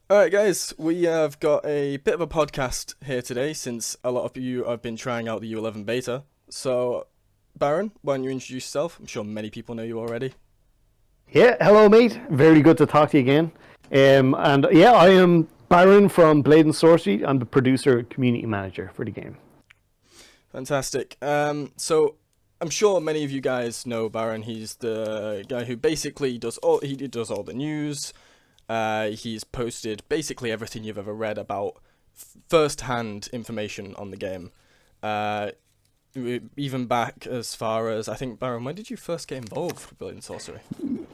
All right, guys, we have got a bit of a podcast here today since a lot of you have been trying out the U11 beta. So, Byron, why don't you introduce yourself? I'm sure many people know you already. Yeah, hello, mate. Very good to talk to you again. And yeah, I am Byron from Blade and Sorcery. I'm the producer, community manager for the game. Fantastic. So I'm sure many of you guys know Byron. He's the guy who basically does all the news. He's posted basically everything you've ever read about first-hand information on the game. Uh, Even back as far as, I think, Byron, when did you first get involved with Brilliant Sorcery?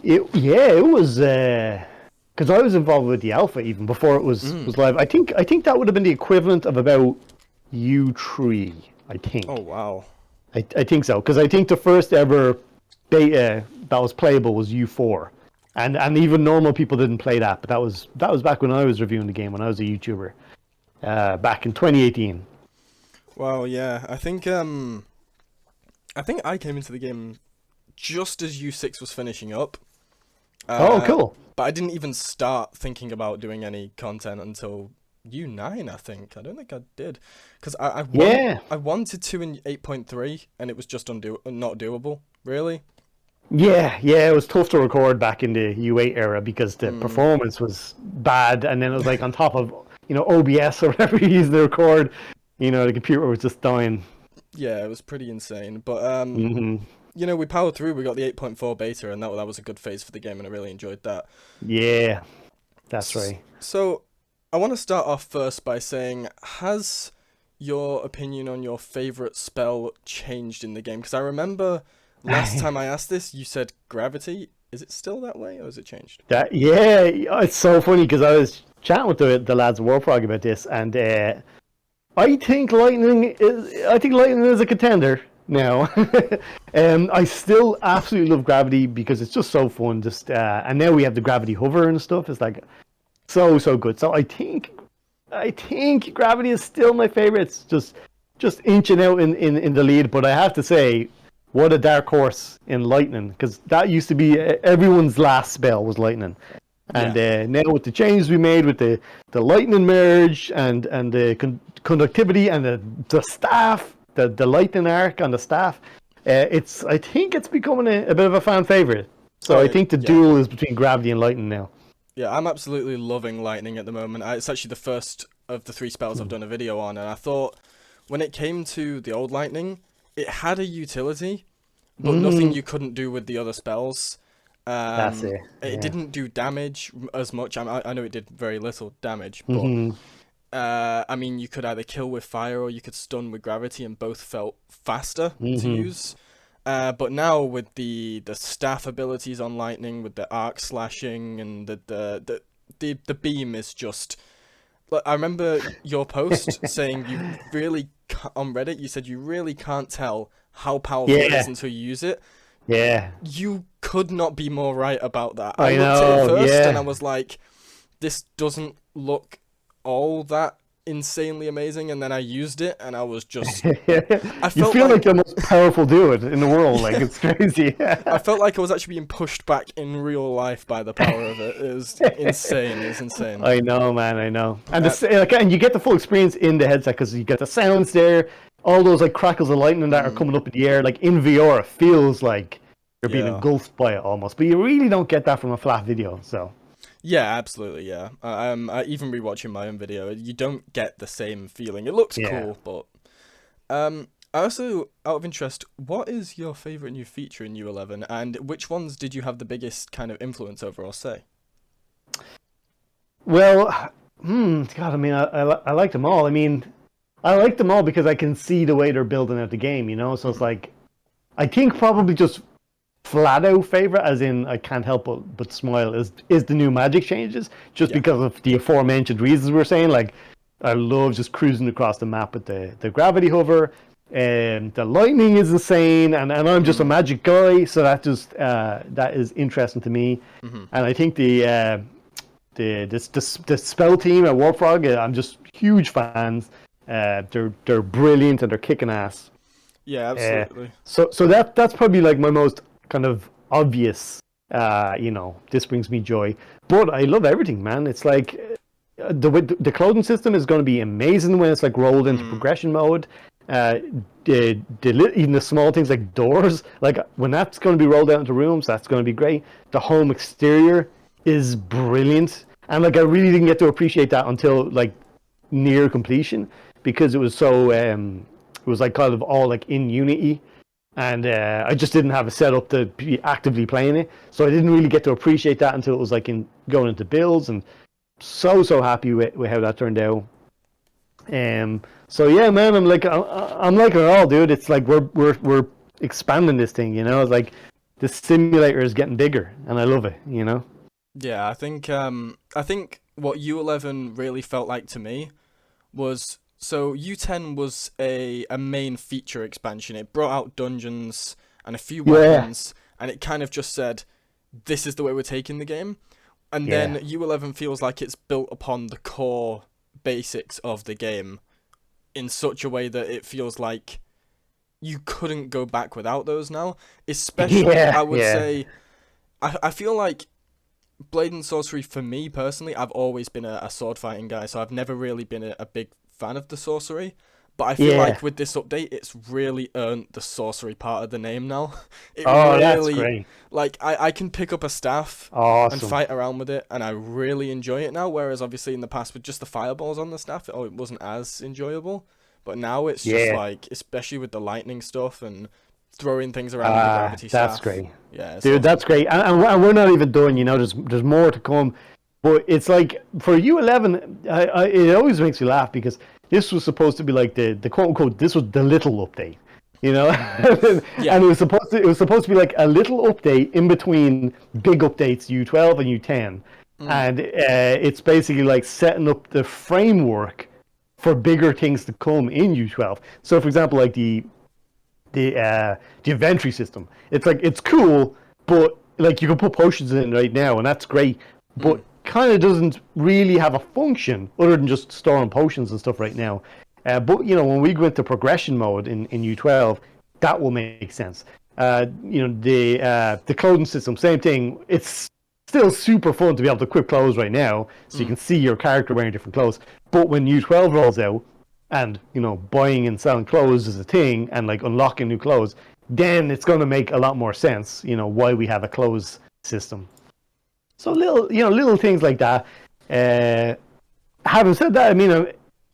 It was because I was involved with the alpha even before it was live. I think that would have been the equivalent of about U3. I Oh, think. wow. I think so because I think the first ever beta that was playable was U4, and even normal people didn't play that. But that was back when I was reviewing the game when I was a YouTuber, back in 2018. Wow, yeah. I think I came into the game just as U6 was finishing up. Oh, Uh, cool. but I didn't even start thinking about doing any content until U9, I think. I don't think I did. Because Yeah, I wanted to in 8.3, and it was just not doable, really. yeah. It was tough to record back in the U8 era because the Mm, performance was bad, and then it was like on top of OBS or whatever you use to record. The computer was just dying. yeah, it was pretty insane. But, Hmm. we powered through. We got the 8.4 beta, and that was a good phase for the game, and I really enjoyed that. Yeah, that's S- right. So, I want to start off first by saying, has your opinion on your favorite spell changed in the game? Because I remember last time I asked this, you said gravity. Is it still that way, or has it changed? That yeah, it's so funny because I was chatting with the lads at Warfrog about this, and I think lightning is a contender now. I still absolutely love gravity because it's just so fun. And now we have the gravity hover and stuff. It's like so good. So I think gravity is still my favorite. It's just inching out in the lead. But I have to say, what a dark horse in lightning because that used to be everyone's last spell was lightning. Yeah. And now with the changes we made with the lightning merge and the conductivity and the staff, the lightning arc on the staff, I think it's becoming a bit of a fan favorite. So I think the Yeah. duel is between gravity and lightning now. Yeah, I'm absolutely loving lightning at the moment. It's actually the first of the three spells I've done a video on, and I thought when it came to the old lightning, it had a utility, but nothing Mm, you couldn't do with the other spells. that's it. It Yeah. didn't do damage as much. I know it did very little damage, but Hmm. I mean, you could either kill with fire or you could stun with gravity, and both felt faster to Hmm. use. But now with the staff abilities on lightning, with the arc slashing and the beam is just. Like, I remember your post saying on Reddit you said you really can't tell how powerful it is Yeah. until you use it. Yeah. You could not be more right about that. I I looked at it know. first and I Yeah. was like, this doesn't look all that insanely amazing. And then I used it and I was just, I You felt feel like like, the most powerful dude in the world. Like yeah, it's crazy. I felt like I was actually being pushed back in real life by the power of it. It was insane. It was insane. I know, man. I know. And Uh, and you get the full experience in the headset because you get the sounds there, all those like crackles of lightning that are mm, coming up in the air. Like in VR, it feels like you're being yeah. engulfed by it almost, but you really don't get that from a flat video. So Yeah, absolutely, yeah. Even rewatching my own video, you don't get the same feeling. It looks yeah. cool, but I also, out of interest, what is your favorite new feature in U11, and which ones did you have the biggest kind of influence over or say? Well, God, I mean, I like them all. I mean, I like them all because I can see the way they're building out the game. So it's Hmm. like I think probably just flat out favorite, as in I can't help but smile, is the new magic changes, just Yeah. because of the aforementioned reasons we're saying. Like, I love just cruising across the map with the gravity hover, and the lightning is insane, and I'm just a Mm. magic guy, so that is interesting to me, Hmm. and I think the spell team at Warfrog, I'm just huge fans. They're brilliant and they're kicking ass. Yeah, Uh, absolutely. so that's probably like my most kind of obvious. This brings me joy, but I love everything, man. It's like the clothing system is going to be amazing when it's like rolled into progression mode. Even the small things like doors, like when that's going to be rolled out into rooms, that's going to be great. The home exterior is brilliant, and like I really didn't get to appreciate that until like near completion, because it was so it was like kind of all like in Unity, and I just didn't have a setup to be actively playing it, so I didn't really get to appreciate that until it was like in going into builds. And so happy with how that turned out. So yeah, man, I'm liking it all, dude. It's like we're expanding this thing, you know. It's like the simulator is getting bigger, and I love it, you know. Yeah, I think what U11 really felt like to me was, so U10 was a main feature expansion. It brought out dungeons and a few weapons, and it kind of just said, this is the way we're taking the game. And then U11 feels like it's built upon the core basics of the game in such a way that it feels like you couldn't go back without those now. Especially, I would say, I feel like Blade and Sorcery, for me personally, I've always been a sword fighting guy, so I've never really been a big fan of the Sorcery. But I feel like with this update, it's really earned the Sorcery part of the name now. That's great. Like, I can pick up a staff and fight around with it, and I really enjoy it now, whereas obviously in the past with just the fireballs on the staff, it wasn't as enjoyable. But now it's just like, especially with the lightning stuff and throwing things around with the gravity staff. That's great. Yeah, dude, awesome. That's great. And we're not even done, you know, there's more to come. But it's like, for U11, it always makes me laugh, because this was supposed to be like the quote unquote, this was the little update, you know. And it was supposed to be like a little update in between big updates U12 and U10, and it's basically like setting up the framework for bigger things to come in U12. So for example, like the inventory system, it's like, it's cool, but like you can put potions in right now, and that's great, but kind of doesn't really have a function other than just storing potions and stuff right now. But you know, when we go into progression mode in U12, that will make sense. You know, the clothing system, same thing. It's still super fun to be able to equip clothes right now, so you can see your character wearing different clothes. But when U12 rolls out, and you know, buying and selling clothes is a thing, and like unlocking new clothes, then it's going to make a lot more sense, you know, why we have a clothes system. So little things like that. Having said that, I mean,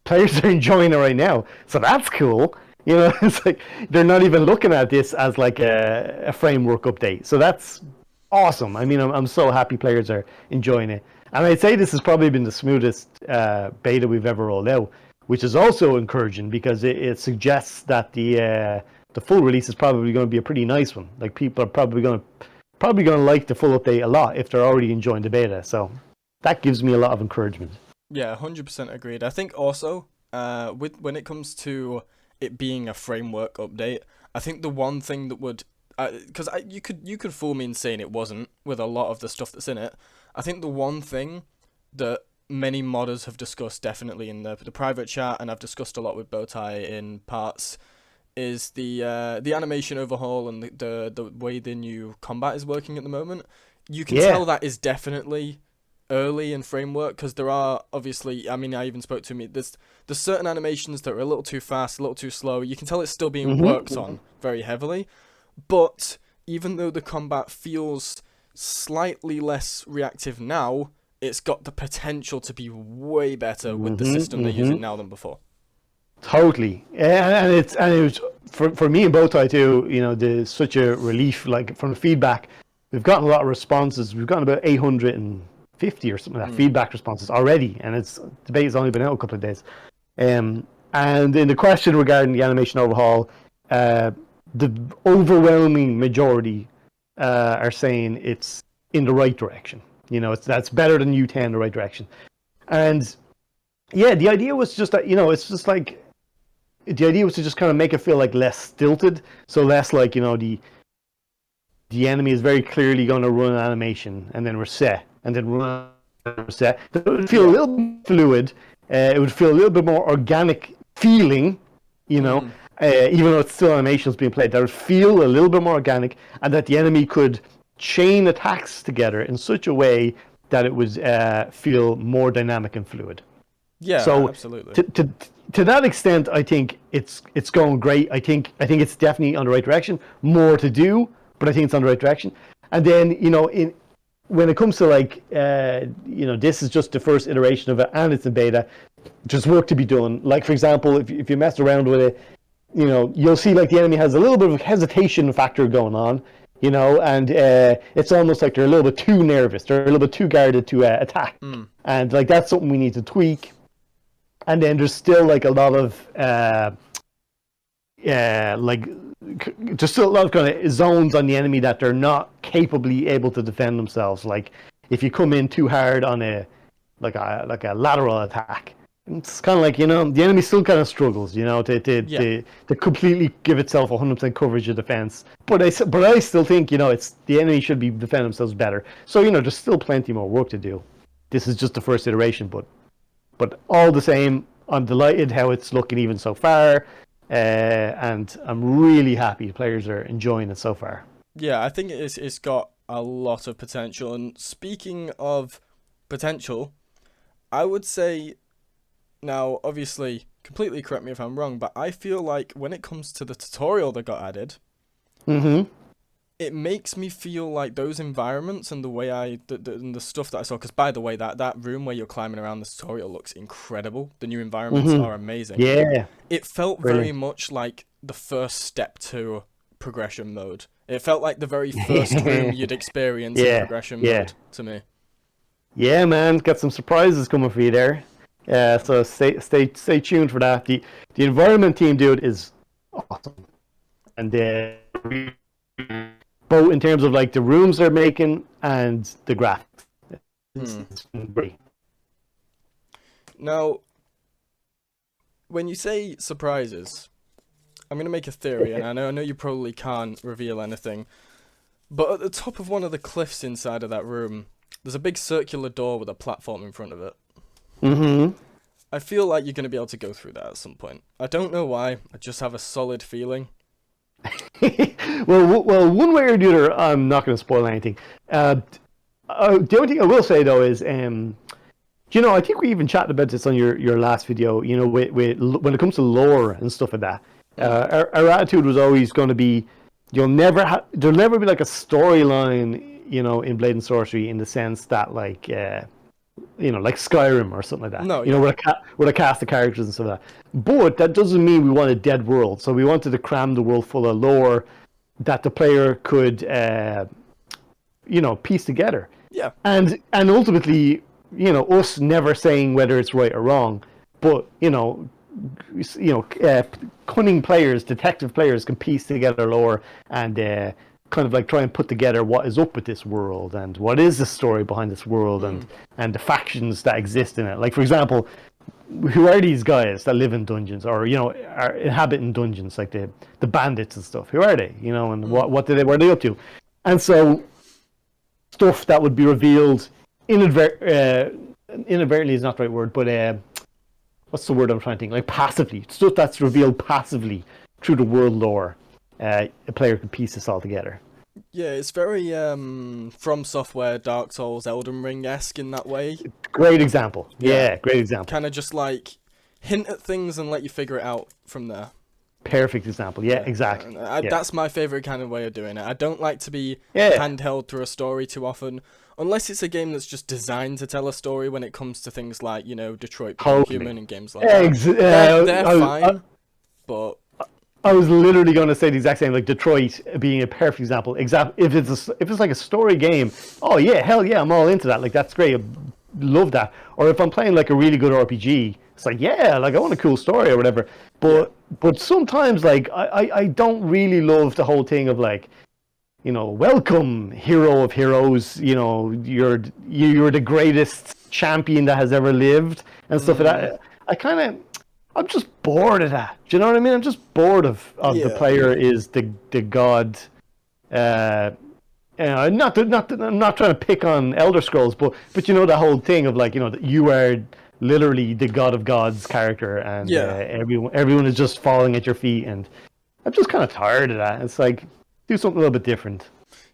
players are enjoying it right now, so that's cool. You know, it's like they're not even looking at this as like a framework update. So that's awesome. I mean, I'm so happy players are enjoying it, and I'd say this has probably been the smoothest beta we've ever rolled out, which is also encouraging, because it suggests that the full release is probably going to be a pretty nice one. Like, people are probably going to like the full update a lot if they're already enjoying the beta. So that gives me a lot of encouragement. Yeah, 100% agreed. I think also when it comes to it being a framework update, I think the one thing that would, because you could fool me in saying it wasn't with a lot of the stuff that's in it. I think the one thing that many modders have discussed, definitely in the private chat, and I've discussed a lot with Bowtie in parts, is the animation overhaul and the way the new combat is working at the moment. You can tell that is definitely early in framework, because there are obviously, I mean, I even spoke to me, there's certain animations that are a little too fast, a little too slow. You can tell it's still being worked on very heavily, but even though the combat feels slightly less reactive now, it's got the potential to be way better with the system they're using now than before. Totally, and it was for me and Bowtie too. You know, there's such a relief. Like, from the feedback, we've gotten a lot of responses. We've gotten about 850 or something like that feedback responses already, and the beta's only been out a couple of days. And in the question regarding the animation overhaul, the overwhelming majority are saying it's in the right direction. You know, that's better than U10 in the right direction. And yeah, the idea was just that, you know, it's just like, the idea was to just kind of make it feel like less stilted, so less like, you know, the enemy is very clearly going to run an animation and then reset and then run and reset. It would feel a little bit fluid. It would feel a little bit more organic feeling, you know, even though it's still animations being played. That would feel a little bit more organic, and that the enemy could chain attacks together in such a way that it would feel more dynamic and fluid. Yeah, So absolutely. to that extent, I think it's going great. I think it's definitely on the right direction. More to do, but I think it's on the right direction. And then when it comes to like this is just the first iteration of it, and it's in beta. There's work to be done. Like for example, if you mess around with it, you'll see like the enemy has a little bit of a hesitation factor going on. And it's almost like they're a little bit too nervous. They're a little bit too guarded to attack. And like that's something we need to tweak. And then there's still like a lot of there's still a lot of kind of zones on the enemy that they're not capably able to defend themselves. Like if you come in too hard on a lateral attack, it's kind of like the enemy still kind of struggles to completely give itself 100% coverage of defense. But I still think it's the enemy should be defending themselves better. So there's still plenty more work to do. This is just the first iteration, but all the same, I'm delighted how it's looking even so far, and I'm really happy players are enjoying it so far. Yeah, I think it's got a lot of potential. And speaking of potential, I would say, now obviously, completely correct me if I'm wrong, but I feel like when it comes to the tutorial that got added, it makes me feel like those environments and the way the stuff that I saw, because by the way, that room where you're climbing around the tutorial looks incredible. The new environments are amazing. Yeah. It felt very much like the first step to progression mode. It felt like the very first room you'd experience in progression mode to me. Yeah, man, got some surprises coming for you there. So stay tuned for that. The environment team, dude, is awesome, and both in terms of like the rooms they're making and the graphics. It's great. Now, when you say surprises, I'm gonna make a theory, and I know you probably can't reveal anything, but at the top of one of the cliffs inside of that room, there's a big circular door with a platform in front of it. I feel like you're gonna be able to go through that at some point. I don't know why. I just have a solid feeling. well, one way or the other, I'm not going to spoil anything. The only thing I will say though is, I think we even chatted about this on your last video. With when it comes to lore and stuff like that, our attitude was always going to be, there'll never be like a storyline, in Blade and Sorcery, in the sense that like like Skyrim or something like that. No, with a cast of characters and stuff like that. But that doesn't mean we want a dead world. So we wanted to cram the world full of lore that the player could, piece together. Yeah. And ultimately, us never saying whether it's right or wrong, but cunning players, detective players, can piece together lore and kind of like try and put together what is up with this world and what is the story behind this world and the factions that exist in it. Like for example, who are these guys that live in dungeons or are inhabiting dungeons, like the bandits and stuff? Who are they? And what are they up to? And so stuff that would be revealed inadvertently is not the right word, but what's the word I'm trying to think? Like passively, stuff that's revealed passively through the world lore. A player can piece this all together. Yeah, it's very From Software, Dark Souls, Elden Ring-esque in that way. Great example. Yeah, great example. Kind of just like hint at things and let you figure it out from there. Perfect example. Yeah, exactly. That's my favorite kind of way of doing it. I don't like to be handheld through a story too often, unless it's a game that's just designed to tell a story. When it comes to things like Detroit Become Human and games like that, they're fine. But I was literally going to say the exact same, like Detroit being a perfect example. If it's like a story game, oh yeah, hell yeah, I'm all into that. Like that's great, I love that. Or if I'm playing like a really good RPG, it's like like I want a cool story or whatever. But sometimes like I don't really love the whole thing of like, welcome hero of heroes. You're the greatest champion that has ever lived and stuff like that. I'm just bored of that. Do you know what I mean? I'm just bored of the player is the god. I'm not trying to pick on Elder Scrolls, but that whole thing of like that you are literally the god of gods character, and everyone is just falling at your feet, and I'm just kind of tired of that. It's like do something a little bit different.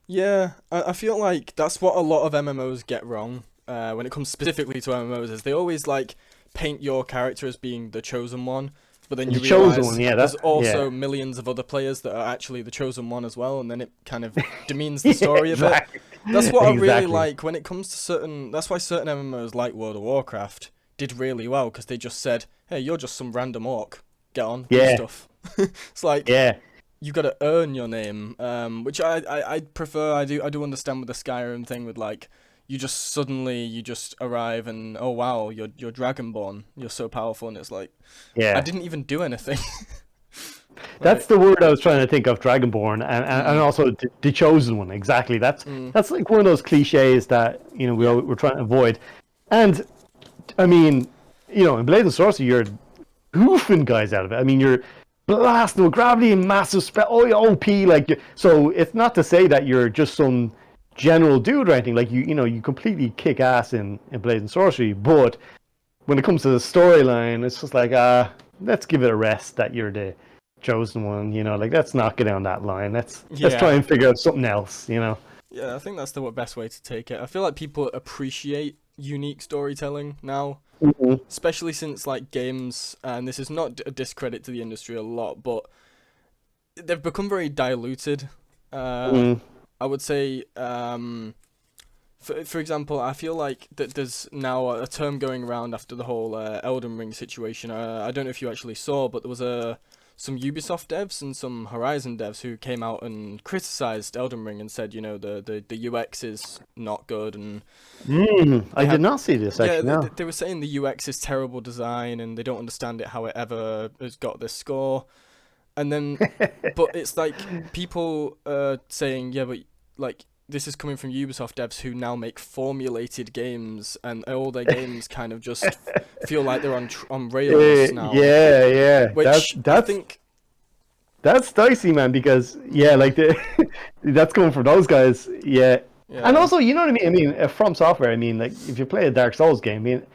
Yeah, I feel like that's what a lot of MMOs get wrong. when it comes specifically to MMOs is they always like paint your character as being the chosen one, but then you The chosen realize one, yeah, there's that- also yeah. millions of other players that are actually the chosen one as well, and then it kind of demeans the story a bit. Exactly. That's what I really Exactly. like when it comes to certain. That's why certain MMOs like World of Warcraft did really well, because they just said, "Hey, you're just some random orc. Get on, do Yeah. stuff." It's like Yeah. you got to earn your name, which I prefer. I do understand with the Skyrim thing with like you just arrive and oh wow, you're Dragonborn. You're so powerful, and it's like Yeah. I didn't even do anything. That's the word I was trying to think of, Dragonborn, and also the chosen one. Exactly. That's like one of those cliches that we're trying to avoid. And I mean, in Blade and Sorcery, you're hoofing guys out of it. I mean, you're blasting with gravity and massive spell. Oh, you're OP. Like, so it's not to say that you're just some general dude or anything. Like you completely kick ass in Blade and Sorcery. But when it comes to the storyline, it's just like let's give it a rest that you're the chosen one, like let's not get down that line. Let's try and figure out something else, Yeah, I think that's the best way to take it. I feel like people appreciate unique storytelling now, especially since like games, and this is not a discredit to the industry a lot, but they've become very diluted. I would say, for example, I feel like that there's now a term going around after the whole Elden Ring situation. I don't know if you actually saw, but there was some Ubisoft devs and some Horizon devs who came out and criticized Elden Ring and said, the UX is not good, and I did not see this actually. yeah, No. they were saying the UX is terrible design and they don't understand it how it ever has got this score, and then but it's like people saying, yeah, but like this is coming from Ubisoft devs who now make formulated games, and all their games kind of just feel like they're on rails now. Yeah. Which I think that's dicey, man, because like that's coming from those guys. Yeah. And also, you know what I mean? I mean, from Software, I mean, like if you play a Dark Souls game, I mean, it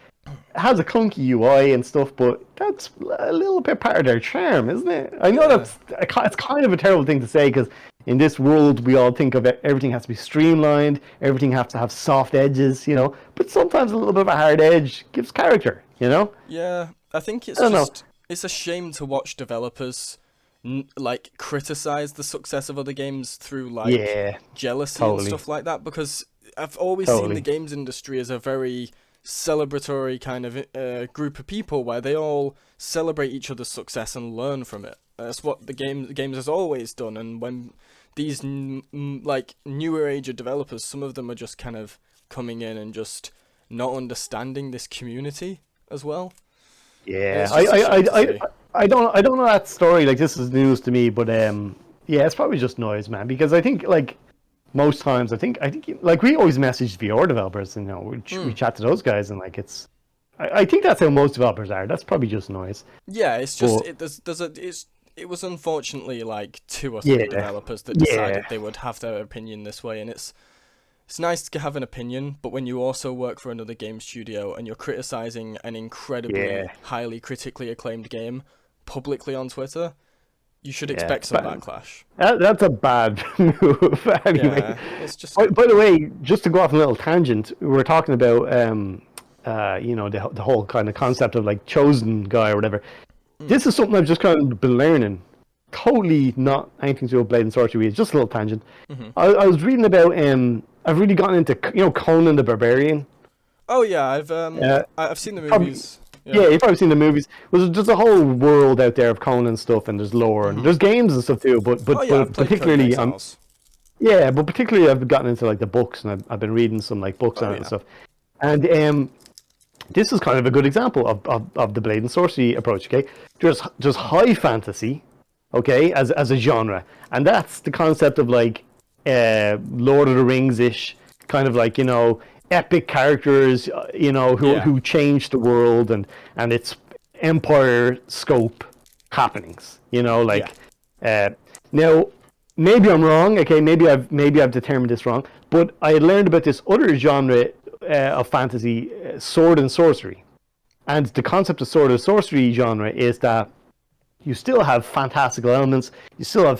has a clunky UI and stuff, but that's a little bit part of their charm, isn't it? I know it's kind of a terrible thing to say, because in this world we all think of everything has to be streamlined, everything has to have soft edges, but sometimes a little bit of a hard edge gives character, Yeah, I think it's it's a shame to watch developers like criticize the success of other games through like jealousy and stuff like that, because I've always seen the games industry as a very celebratory kind of group of people where they all celebrate each other's success and learn from it. That's what the games has always done. And when these like newer age of developers, some of them are just kind of coming in and just not understanding this community as well. Yeah, I don't know that story. Like, this is news to me, but yeah, it's probably just noise, man. Because I think like most times, I think like we always message VR developers, we chat to those guys, and like I think that's how most developers are. That's probably just noise. Yeah, it's just it was unfortunately like 2 or 3 developers that decided they would have their opinion this way, and it's nice to have an opinion, but when you also work for another game studio and you're criticizing an incredibly highly critically acclaimed game publicly on Twitter, you should expect some backlash. That's a bad move. Anyway, it's just. By the way, just to go off a little tangent, we were talking about the whole kind of concept of like chosen guy or whatever. This is something I've just kind of been learning. Totally not anything to do with Blade and Sorcery. It's just a little tangent. I was reading about I've really gotten into Conan the Barbarian. Oh yeah, I've seen the movies. Yeah, you've probably seen the movies. There's a whole world out there of Conan stuff, and there's lore, and there's games and stuff too. But particularly, but particularly I've gotten into like the books, and I've been reading some like books on it and stuff. And this is kind of a good example of the Blade and Sorcery approach. Okay, just high fantasy, okay, as a genre, and that's the concept of like Lord of the Rings ish, kind of like epic characters, who changed the world and its empire scope happenings. Now maybe I'm wrong. Okay, maybe I've determined this wrong, but I learned about this other genre of fantasy, sword and sorcery, and the concept of sword and sorcery genre is that you still have fantastical elements, you still have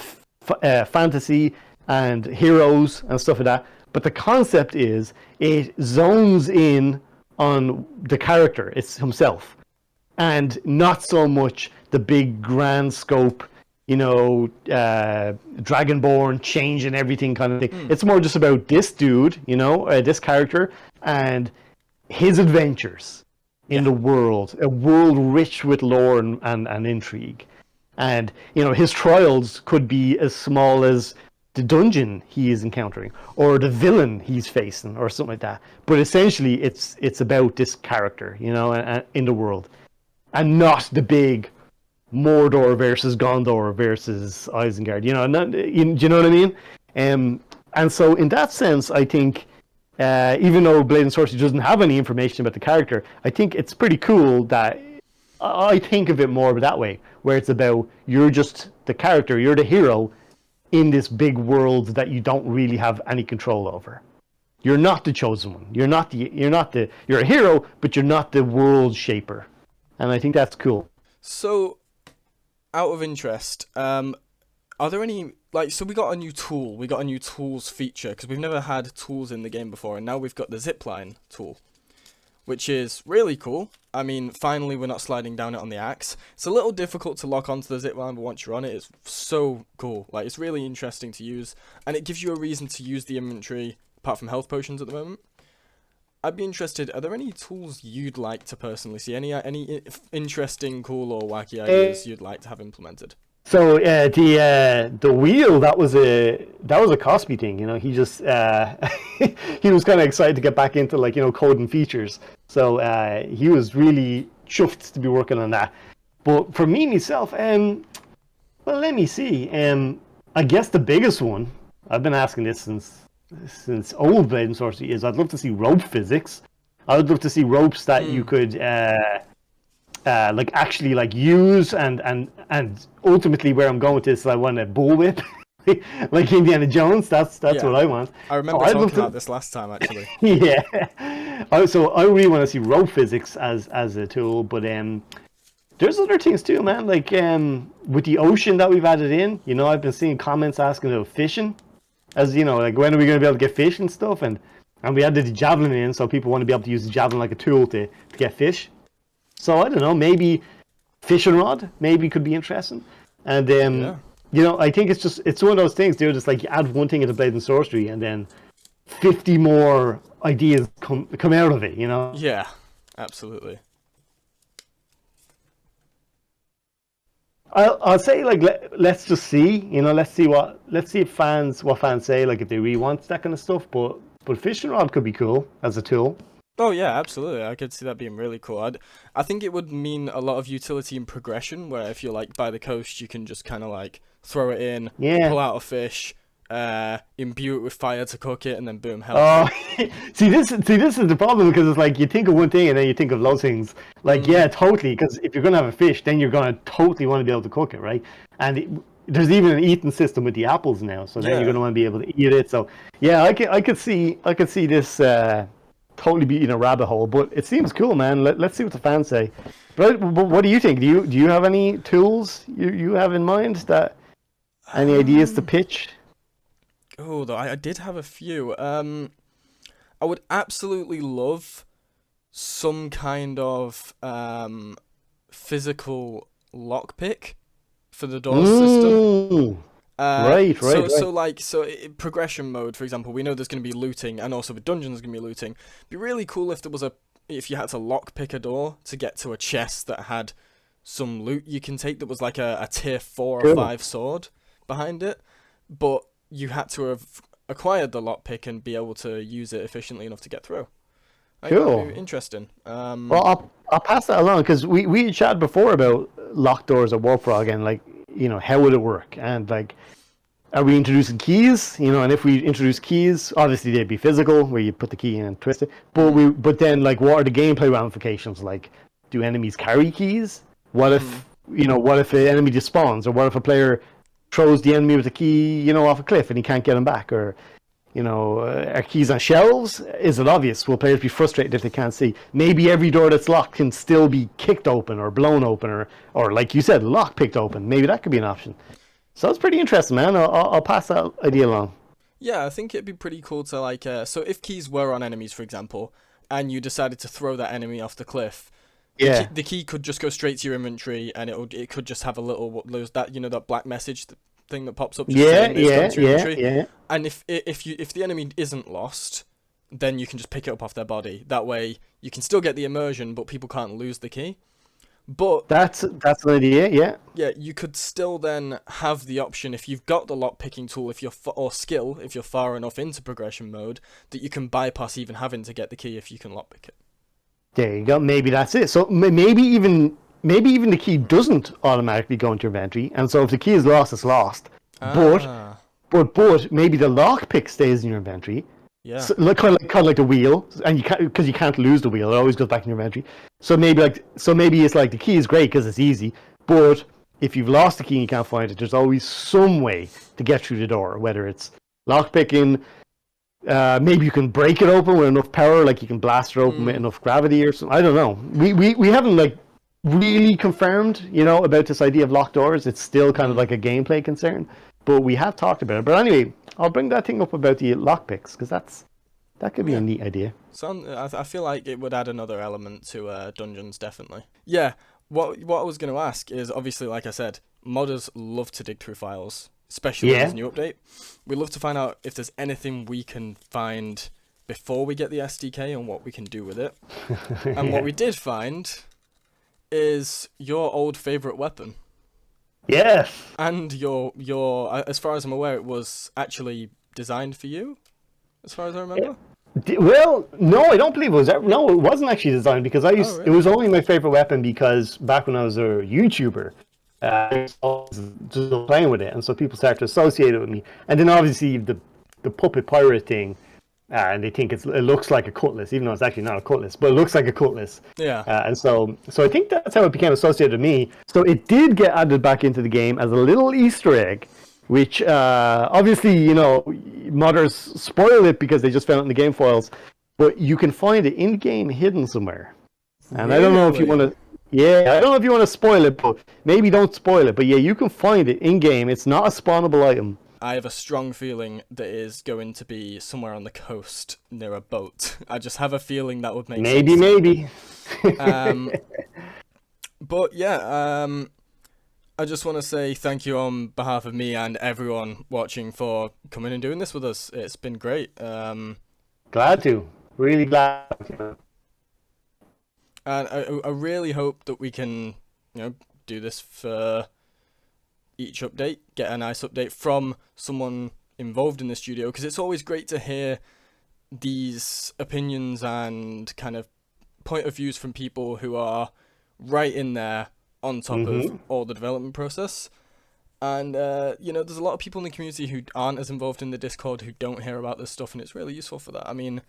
fantasy and heroes and stuff like that, But the concept is it zones in on the character, it's himself, and not so much the big grand scope, Dragonborn changing everything kind of thing. It's more just about this dude, this character, and his adventures in the world, a world rich with lore and intrigue. And, his trials could be as small as the dungeon he is encountering, or the villain he's facing, or something like that. But essentially, it's about this character, in the world, and not the big Mordor versus Gondor versus Isengard. Do you know what I mean? And so, in that sense, I think, even though Blade and Sorcery doesn't have any information about the character, I think it's pretty cool that I think of it more that way, where it's about you're just the character, you're the hero in this big world that you don't really have any control over. You're not the chosen one. You're a hero, but you're not the world shaper. And I think that's cool. So, out of interest, are there any, so we got a new tool, we got a new tools feature, because we've never had tools in the game before, and now we've got the zipline tool, which is really cool. I mean, finally we're not sliding down it on the axe. It's a little difficult to lock onto the zipline, but once you're on it, it's so cool. It's really interesting to use, and it gives you a reason to use the inventory, apart from health potions at the moment. I'd be interested, are there any tools you'd like to personally see? Any interesting, cool, or wacky ideas you'd like to have implemented? So the wheel, that was a Cosby thing. He just he was kind of excited to get back into coding features. So he was really chuffed to be working on that. But for me myself, well, let me see. I guess the biggest one, I've been asking this since old Blade and Sorcery, is I'd love to see rope physics. I would love to see ropes that you could actually use and ultimately where I'm going with this, I want a bullwhip. Like Indiana Jones, that's what I want. I remember talking about this last time, actually. Yeah. So I really want to see rope physics as a tool, but there's other things too, man. With the ocean that we've added in, I've been seeing comments asking about fishing, as when are we going to be able to get fish and stuff, and we added the javelin in, so people want to be able to use the javelin like a tool to get fish. So I don't know, maybe fishing rod maybe could be interesting, and I think it's one of those things, dude. It's like you add one thing into Blade and Sorcery, and then 50 more ideas come out of it. Yeah, absolutely. I'll say let's just see. Let's see what fans say. If they really want that kind of stuff, but fishing rod could be cool as a tool. Oh yeah, absolutely. I could see that being really cool. I think it would mean a lot of utility and progression, where if you're by the coast, you can just kind of throw it in, pull out a fish, imbue it with fire to cook it, and then boom, health. Oh, see this is the problem, because it's you think of one thing and then you think of loads of things. Yeah, totally. Because if you're gonna have a fish, then you're gonna totally want to be able to cook it, right? And there's even an eating system with the apples now, so then you're gonna want to be able to eat it. So yeah, I could see this. Totally be in a rabbit hole, but it seems cool, man. Let's see what the fans say. But what do you think? Do you have any tools you have in mind, that any ideas to pitch? Oh, I did have a few. I would absolutely love some kind of physical lockpick for the doors system. Right. So progression mode, for example, we know there's going to be looting, and also with dungeons there's going to be looting. It'd be really cool if if you had to lockpick a door to get to a chest that had some loot you can take, that was a tier 4 or 5 sword behind it, but you had to have acquired the lockpick and be able to use it efficiently enough to get through. Cool. Interesting. Well, I'll pass that along, because we chatted before about locked doors at Warp Frog, and how would it work, and are we introducing keys? And if we introduce keys, obviously they'd be physical, where you put the key in and twist it. But then what are the gameplay ramifications? Do enemies carry keys? What if an enemy just spawns, or what if a player throws the enemy with a key, off a cliff and he can't get him back? Or are keys on shelves? Is it obvious? Will players be frustrated if they can't see? Maybe every door that's locked can still be kicked open or blown open, or like you said, lock picked open. Maybe that could be an option. So it's pretty interesting, man. I'll pass that idea along. Yeah, I think it'd be pretty cool to like. So if keys were on enemies, for example, and you decided to throw that enemy off the cliff, Yeah. the key could just go straight to your inventory, and it could just have a little those that that black message thing that pops up just Yeah, saying that it's gone yeah, to your yeah, inventory. yeah. And if the enemy isn't lost, then you can just pick it up off their body. That way you can still get the immersion, but people can't lose the key. But That's an idea. Yeah. yeah, you could still then have the option if you've got the lock picking tool, if you're or skill, if you're far enough into progression mode, that you can bypass even having to get the key if you can lockpick it. There you go. Maybe that's it. So maybe even the key doesn't automatically go into your inventory, and so if the key is lost, it's lost. But Ah, but maybe the lockpick stays in your inventory. yeah. So, kind of like the wheel, and you can't because you can't lose the wheel. It always goes back in your inventory. So maybe it's like the key is great because it's easy, but if you've lost the key and you can't find it, there's always some way to get through the door. Whether it's lockpicking, maybe you can break it open with enough power, like you can blast it open with enough gravity or something. I don't know. We haven't like really confirmed, about this idea of locked doors. It's still kind of like a gameplay concern, but we have talked about it. But anyway, I'll bring that thing up about the lockpicks because that could be a neat idea. I feel like it would add another element to dungeons, definitely. Yeah, what I was going to ask is, obviously, like I said, modders love to dig through files, especially with this new update. We'd love to find out if there's anything we can find before we get the SDK and what we can do with it. And what we did find is your old favourite weapon. Yes. And your as far as I'm aware, it was actually designed for you, as far as I remember. Well, no, I don't believe it was. No, it wasn't actually designed because really? It was only my favorite weapon because back when I was a YouTuber, I was just playing with it, and so people started to associate it with me. And then obviously the puppet pirate thing, and they think it looks like a cutlass, even though it's actually not a cutlass, but it looks like a cutlass. Yeah. And so I think that's how it became associated with me. So it did get added back into the game as a little Easter egg, which obviously, modders spoil it because they just found it in the game files, but you can find it in game hidden somewhere. And I don't know if you want to, I don't know if you want to spoil it, but maybe don't spoil it. But yeah, you can find it in game. It's not a spawnable item. I have a strong feeling that it is going to be somewhere on the coast near a boat. I just have a feeling that would make sense. Maybe. But yeah, I just want to say thank you on behalf of me and everyone watching for coming and doing this with us. It's been great. Glad to. Really glad to. And I really hope that we can, do this for each update, get a nice update from someone involved in the studio, because it's always great to hear these opinions and kind of point of views from people who are right in there on top of all the development process. And there's a lot of people in the community who aren't as involved in the Discord who don't hear about this stuff, and it's really useful for that. I mean,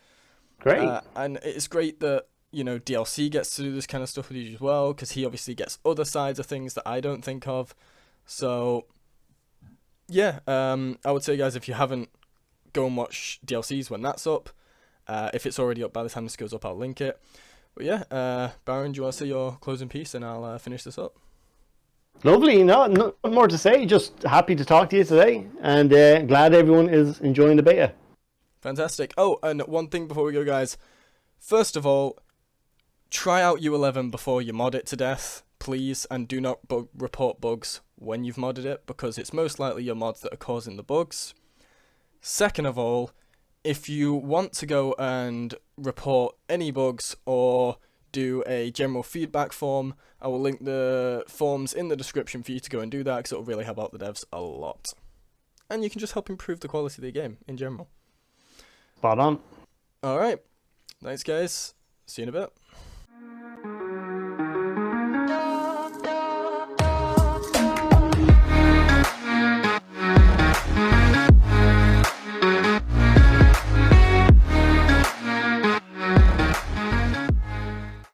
great. And it's great that DLC gets to do this kind of stuff with you as well, because he obviously gets other sides of things that I don't think of. So yeah, I would say, guys, if you haven't, go and watch DLCs when that's up. If it's already up by the time this goes up, I'll link it. But yeah, Byron, do you want to say your closing piece, and I'll finish this up? Lovely. No more to say. Just happy to talk to you today, and glad everyone is enjoying the beta. Fantastic. Oh, and one thing before we go, guys. First of all, try out U11 before you mod it to death, please, and do not report bugs when you've modded it, because it's most likely your mods that are causing the bugs. Second of all, if you want to go and report any bugs or do a general feedback form, I will link the forms in the description for you to go and do that, because it will really help out the devs a lot. And you can just help improve the quality of the game in general. Spot on. Alright, thanks guys, see you in a bit.